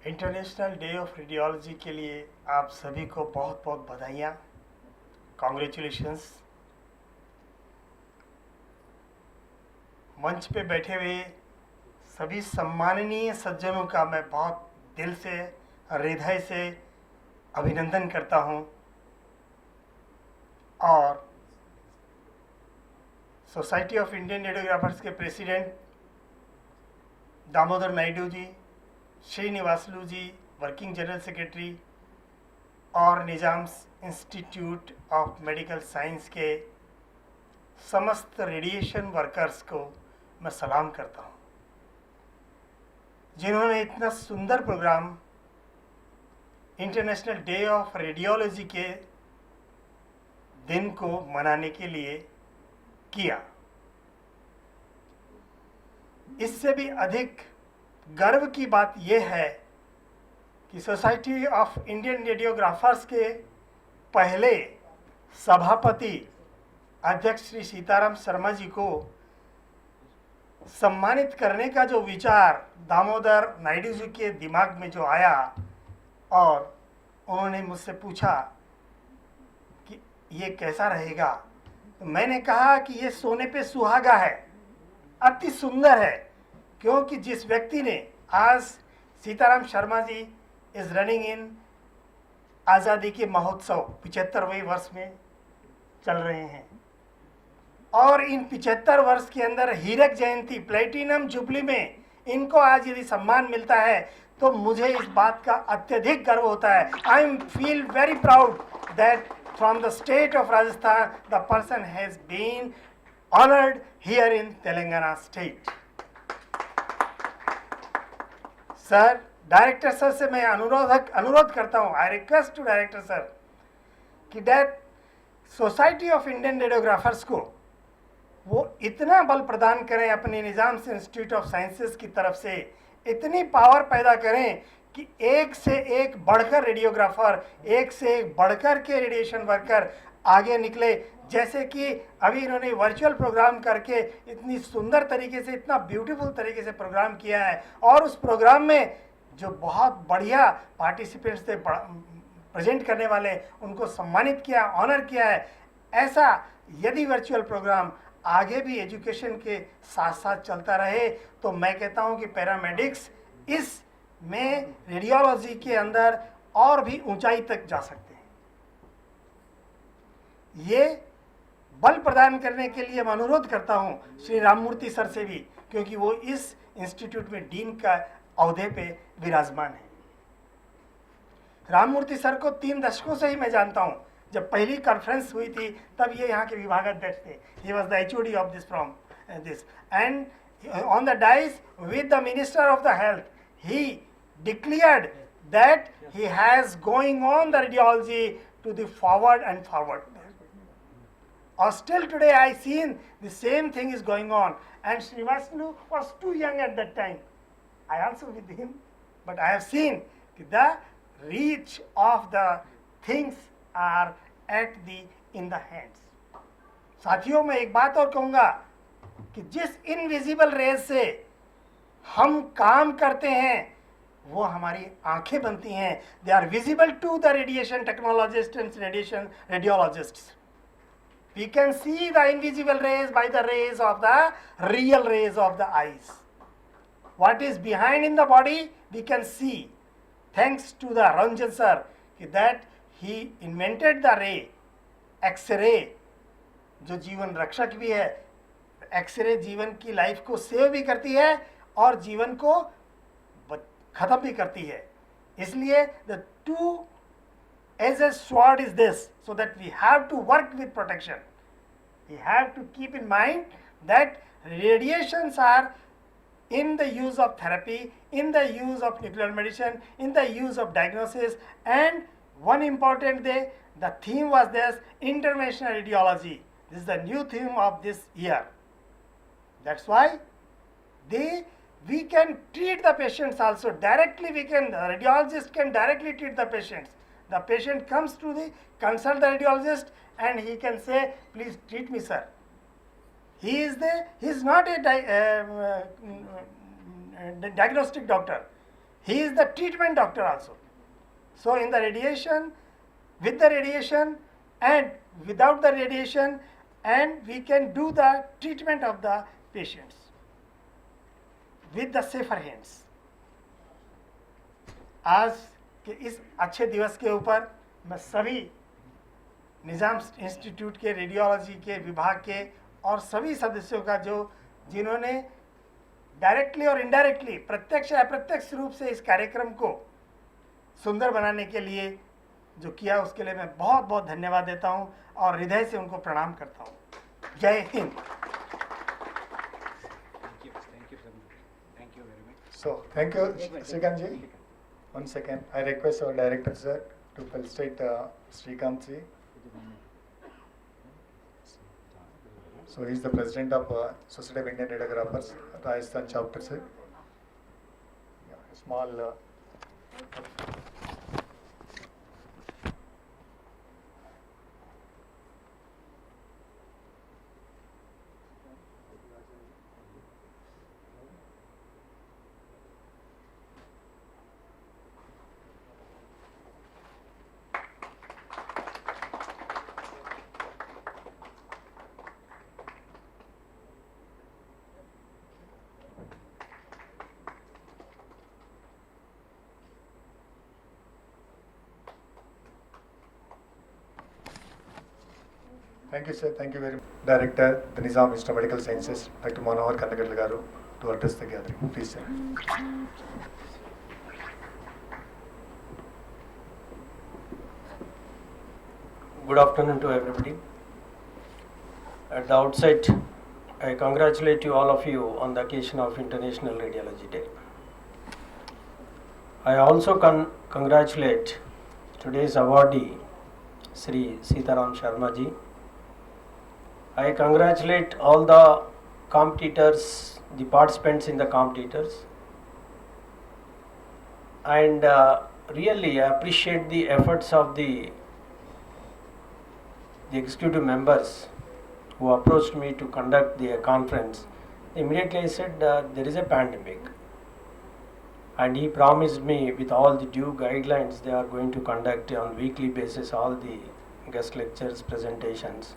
International day of radiology के लिए आप सभी को बहुत बहुत बधाइयाँ, congratulations. मंच पे बैठे हुए सभी सम्माननीय सज्जनों का मैं बहुत दिल से, हृदय से अभिनंदन करता हूँ और सोसाइटी ऑफ इंडियन रेडियोग्राफर्स के प्रेसिडेंट दामोदर नायडू जी, श्रीनिवासलू जी, वर्किंग जनरल सेक्रेटरी और Nizams institute of medical science के समस्त रेडिएशन वर्कर्स को मैं सलाम करता हूं, जिन्होंने इतना सुंदर programme international day of radiology के दिन को मनाने के लिए किया। इससे भी अधिक गर्व की बात यह है कि सोसाइटी ऑफ इंडियन रेडियोग्राफर्स के पहले सभापति अध्यक्ष श्री सीताराम शर्मा जी को सम्मानित करने का जो विचार दामोदर नायडू जी के दिमाग में जो आया और उन्होंने मुझसे पूछा कि ये कैसा रहेगा, तो मैंने कहा कि ये सोने पे सुहागा है, अति सुंदर है, क्योंकि जिस व्यक्ति ने आज Sitaram Sharma ji is running in आज़ादी के महोत्सव 75वें वर्ष में चल रहे हैं और इन 75 वर्ष के अंदर हीरक जयंती प्लेटिनम जुबली में इनको आज यदि सम्मान मिलता है तो मुझे इस बात का अत्यधिक गर्व होता है। I feel very proud that from the state of Rajasthan the person has been honoured here in Telangana state. Sir, director sir से मैं अनुरोध करता हूँ, I request to director sir कि that society of Indian radiographers को वो इतना बल प्रदान करें अपने निजाम्स इंस्टीट्यूट ऑफ साइंसेस की तरफ से, इतनी पावर पैदा करें कि एक से एक बढ़कर रेडियोग्राफर, एक से एक बढ़कर के रेडिएशन वर्कर आगे निकले। जैसे कि अभी इन्होंने वर्चुअल प्रोग्राम करके इतनी सुंदर तरीके से, इतना ब्यूटीफुल तरीके से प्रोग्राम किया है और उस प्रोग्राम में जो बहुत बढ़िया पार्टिसिपेंट्स थे, प्रेजेंट करने वाले, उनको सम्मानित किया, ऑनर किया है। ऐसा यदि वर्चुअल प्रोग्राम आगे भी एजुकेशन के साथ साथ चलता रहे तो मैं कहता हूं कि पैरामेडिक्स इस में रेडियोलॉजी के अंदर और भी ऊंचाई तक जा सकते हैं। ये बल प्रदान करने के लिए मैं अनुरोध करता हूं श्री राममूर्ति सर से भी, क्योंकि वो इस इंस्टीट्यूट में डीन का औहदे पे विराजमान है। राममूर्ति सर को 3 दशकों से ही मैं जानता हूं। जब पहली कॉन्फ्रेंस हुई थी तब ये यहाँ के विभागाध्यक्ष थे। He was the HOD of this from this and on the dais with the Minister of the Health, he declared that he has going on the radiology to the forward and forward. Or still today I seen the same thing is going on, and Srivastava was too young at that time. I also with him, but I have seen the reach of the things are in the hands. साथियों, मैं एक बात और कहूँगा कि जिस invisible raise से हम काम करते हैं वो हमारी आंखें बनती हैं। They are visible to the radiation technologist and radiation radiologists. We can see the invisible rays by the rays of the real rays of the eyes. What is behind in the body we can see thanks to the Roentgen sir that he invented the ray X-ray, जो जीवन रक्षक भी है। X ray जीवन की life को save भी करती है और जीवन को खत्म भी करती है। इसलिए the two edge a sword is this, so that we have to work with protection. We have to keep in mind that radiations are in the use of therapy, in the use of nuclear medicine, in the use of diagnosis, and one important day, the theme was this, interventional radiology. This is the new theme of this year. That's why we can treat the patients also directly. The radiologist can directly treat the patients. The patient comes to consult the radiologist and he can say, please treat me, sir. He is not a diagnostic doctor. He is the treatment doctor also. So in the radiation, with the radiation and without the radiation, and we can do the treatment of the patients with the safer hands. आज के इस अच्छे दिवस के ऊपर मैं सभी निजाम institute के रेडियोलॉजी के विभाग के और सभी सदस्यों का जिन्होंने डायरेक्टली और इनडायरेक्टली, प्रत्यक्ष या अप्रत्यक्ष रूप से इस कार्यक्रम को सुंदर बनाने के लिए जो किया, उसके लिए मैं बहुत बहुत धन्यवाद देता हूं और हृदय से उनको प्रणाम करता हूं। जय Hind. So, thank you, Srikant ji. 1 second. I request our director, sir, to felicitate Srikant ji. So, he is the president of Society of Indian Radiographers, Rajasthan chapter, sir. Yeah, small. Thank you, sir. Thank you very much. Director, the Nizam Institute of Medical Sciences, Dr. Manohar Kandagatla garu, to address the gathering. Please, sir. Good afternoon to everybody. At the outset, I congratulate you all of you on the occasion of International Radiology Day. I also congratulate today's awardee, Sri Sitaram Sharma ji. I congratulate all the competitors, the participants in the competitors, and really appreciate the efforts of the executive members who approached me to conduct the conference. Immediately I said there is a pandemic, and he promised me with all the due guidelines they are going to conduct on weekly basis all the guest lectures, presentations.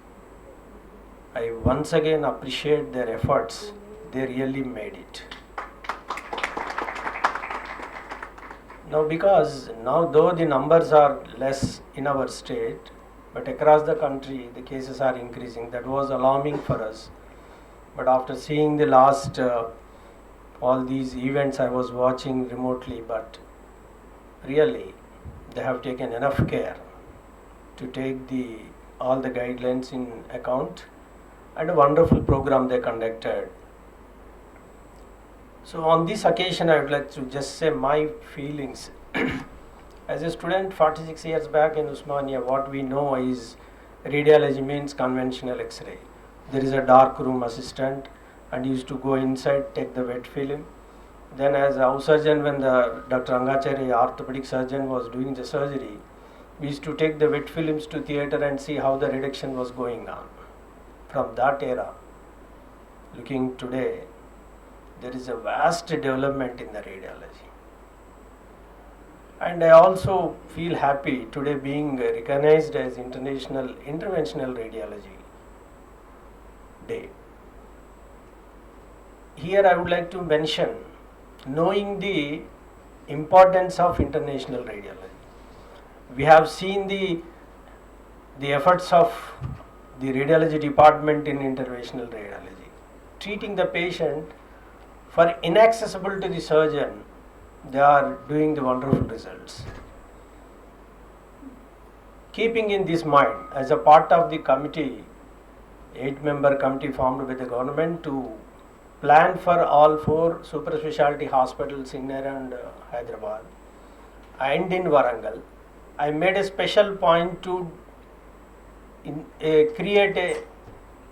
I once again appreciate their efforts. They really made it. Now, because now though the numbers are less in our state, but across the country the cases are increasing. That was alarming for us. But after seeing the last all these events I was watching remotely, but really they have taken enough care to take all the guidelines in account, and a wonderful program they conducted. So on this occasion I would like to just say my feelings. As a student 46 years back in Usmania, what we know is radiology means conventional X-ray. There is a dark room assistant and used to go inside, take the wet film. Then as a house surgeon, when the Dr. Angachari, orthopedic surgeon, was doing the surgery, we used to take the wet films to theatre and see how the reduction was going on. From that era, looking today, there is a vast development in the radiology. And I also feel happy today being recognized as International Interventional Radiology Day. Here I would like to mention, knowing the importance of international radiology. We have seen the efforts of the radiology department in interventional radiology, treating the patient for inaccessible to the surgeon. They are doing the wonderful results. Keeping in this mind, as a part of the committee, 8-member committee formed by the government to plan for all 4 super specialty hospitals in around Hyderabad and in Warangal, I made a special point to create a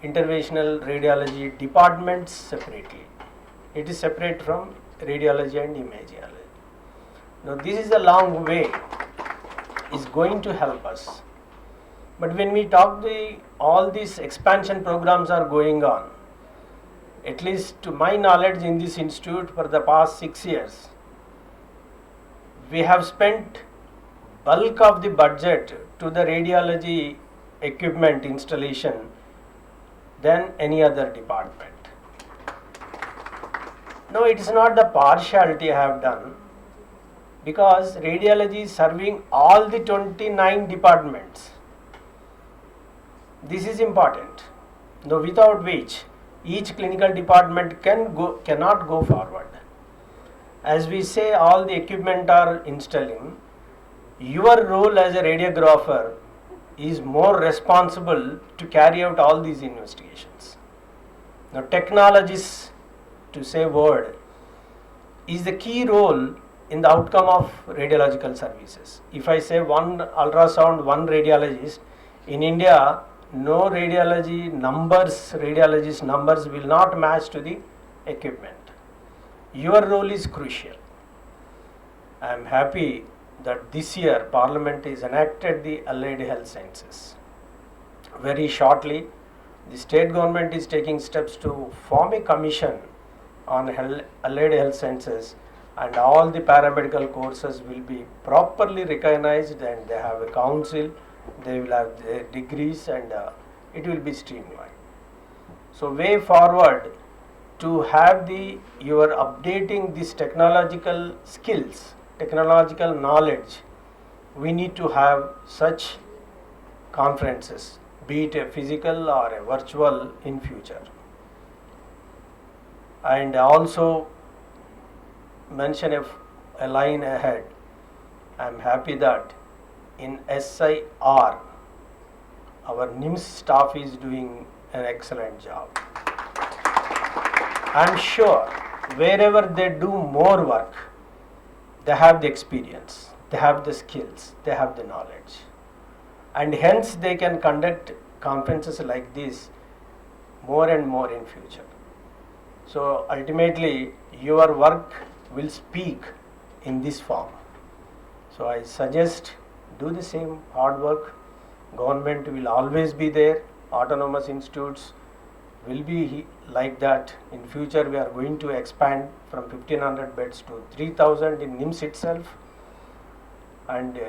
interventional radiology department separately. It is separate from radiology and imageology. Now this is a long way, is going to help us. But when we talk, all these expansion programs are going on. At least to my knowledge, in this institute for the past 6 years, we have spent bulk of the budget to the radiology equipment installation than any other department. No, it is not the partiality I have done, because radiology is serving all the 29 departments. This is important. Now, without which each clinical department cannot go forward. As we say, all the equipment are installing. Your role as a radiographer is more responsible to carry out all these investigations. Now, technologies, to say word, is the key role in the outcome of radiological services. If I say 1 ultrasound, 1 radiologist, in India, no radiologist numbers will not match to the equipment. Your role is crucial. I am happy that this year Parliament is enacted the Allied Health Sciences. Very shortly, the state government is taking steps to form a commission on Allied Health Sciences, and all the paramedical courses will be properly recognized, and they have a council, they will have their degrees, and it will be streamlined. So way forward, to have your updating these technological skills, technological knowledge, we need to have such conferences, be it a physical or a virtual in future. And also mention a line ahead. I am happy that in SIR, our NIMS staff is doing an excellent job. I am sure wherever they do more work, they have the experience, they have the skills, they have the knowledge, and hence they can conduct conferences like this more and more in future. So ultimately, your work will speak in this form. So I suggest do the same hard work. Government will always be there. Autonomous institutes will be like that. In future, we are going to expand from 1500 beds to 3000 in NIMS itself. And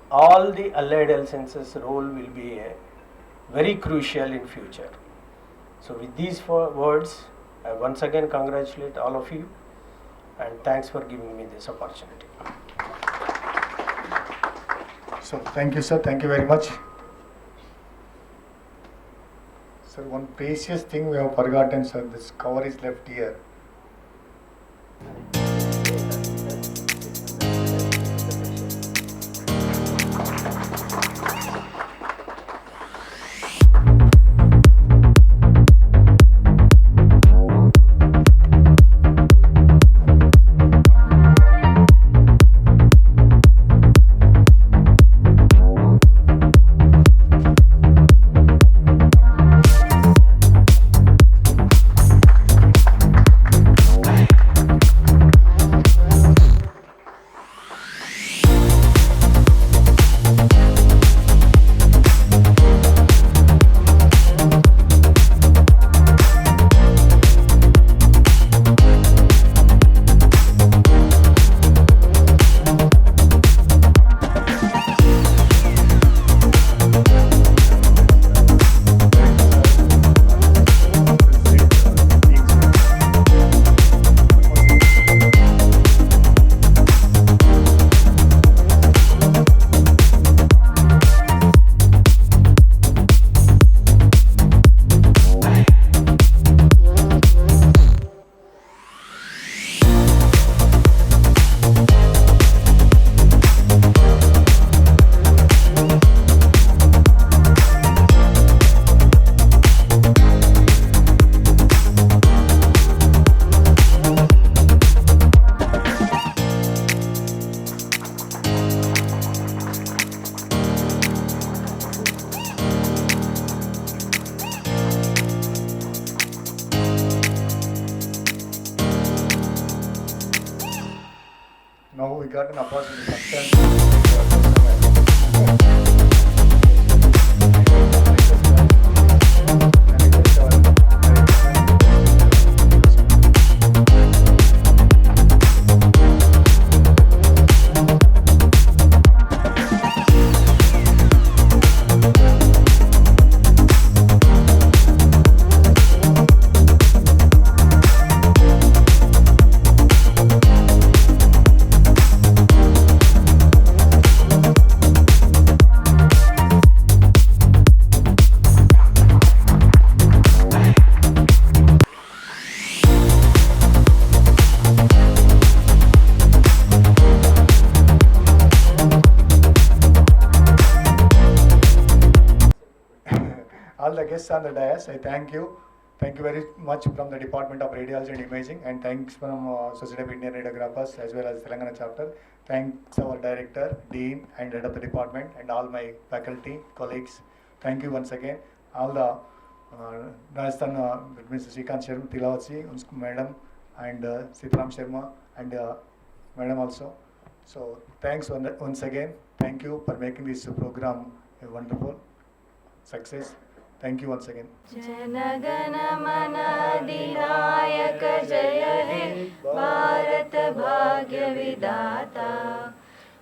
all the allied health sciences role will be very crucial in future. So with these 4 words, I once again congratulate all of you, and thanks for giving me this opportunity. So thank you, sir. Thank you very much. Sir, one precious thing we have forgotten, sir. This cover is left here. Now we got an opportunity. All the guests on the dais, I thank you. Thank you very much from the Department of Radiology and Imaging, and thanks from Society of Indian Radiographers as well as Telangana chapter. Thanks our director, dean, and head of the department, and all my faculty, colleagues. Thank you once again. All the Rajasthan, Mr. Srikanth Sharma, Tilawatsi, madam, and Sitaram Sharma, and madam also. So thanks once again. Thank you for making this program a wonderful success. Thank you once again. जनगण मन अधिनायक जय हे भारत भाग्य विधाता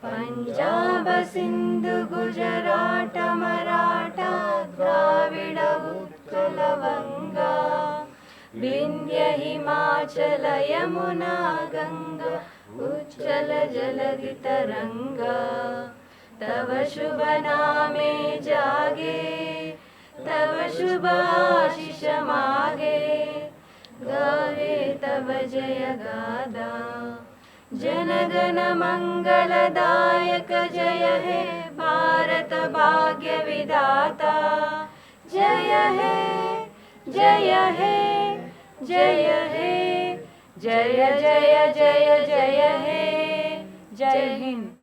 पंजाब सिंधु गुजरात मराठा द्राविड उत्कल वंगा विंध्य हिमाचल यमुना गंगा उच्चल जलधि तरंगा तव शुभ नामे जागे तव शुभ आशीष मागे गावे तव जय गादा जनगण मंगलदायक जय हे भारत भाग्य विधाता जय हे जय हे जय हे जय जय जय जय हे जय हिंद।